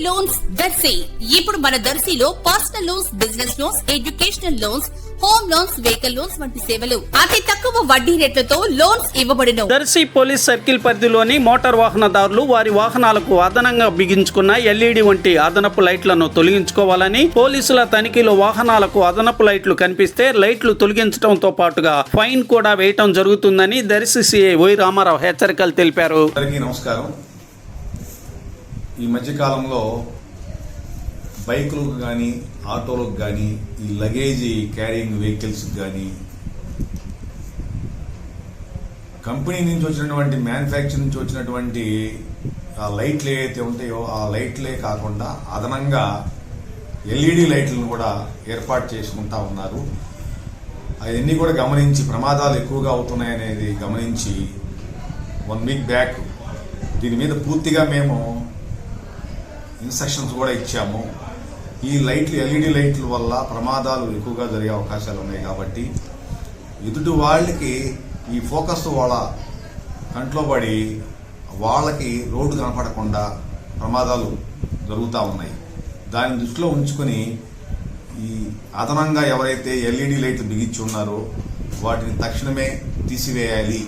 Loans Darsi. ఇప్పుడు మన దర్శిలో personal loans, business loans, educational loans, home loans, vehicle loans వంటి సేవలు అతి తక్కువ వడ్డీ రేట్లతో లోన్స్ ఇవ్వబడును. దర్శి పోలీస్ సర్కిల్ పరిధిలోని మోటార్ వాహనదారులు వారి వాహనాలకు అదనంగా బిగించుకున్న ఎల్ఈడి వంటి అదనపు లైట్లను తొలగించుకోవాలని, పోలీసుల తనిఖీలో వాహనాలకు అదనపు లైట్లు కనిపిస్తే లైట్లు తొలగించడంతో పాటుగా ఫైన్ కూడా వేయటం జరుగుతుందని దర్శి సిఐ వై రామారావు హెచ్చరికలు తెలిపారు. నమస్కారం. ఈ మధ్యకాలంలో బైకులకు కానీ, ఆటోలకు కానీ, ఈ లగేజీ క్యారింగ్ వెహికల్స్ కానీ కంపెనీ నుంచి వచ్చినటువంటి, మ్యానుఫ్యాక్చర్ నుంచి వచ్చినటువంటి ఆ లైట్లు ఏవైతే ఉంటాయో ఆ లైట్లే కాకుండా అదనంగా ఎల్ఈడి లైట్లను కూడా ఏర్పాటు చేసుకుంటా ఉన్నారు. అవన్నీ కూడా గమనించి ప్రమాదాలు ఎక్కువగా అవుతున్నాయనేది గమనించి 1 వీక్ బ్యాక్ దీని మీద పూర్తిగా మేము ఇన్స్ట్రక్షన్స్ కూడా ఇచ్చాము. ఈ లైట్లు, ఎల్ఈడి లైట్ల వల్ల ప్రమాదాలు ఎక్కువగా జరిగే అవకాశాలు ఉన్నాయి కాబట్టి ఎదుటి వాళ్ళకి ఈ ఫోకస్ వాళ్ళ కంట్లో పడి వాళ్ళకి రోడ్డు కనపడకుండా ప్రమాదాలు జరుగుతూ ఉన్నాయి. దాన్ని దృష్టిలో ఉంచుకొని ఈ అదనంగా ఎవరైతే ఎల్ఈడి లైట్లు బిగించి ఉన్నారో వాటిని తక్షణమే తీసివేయాలి.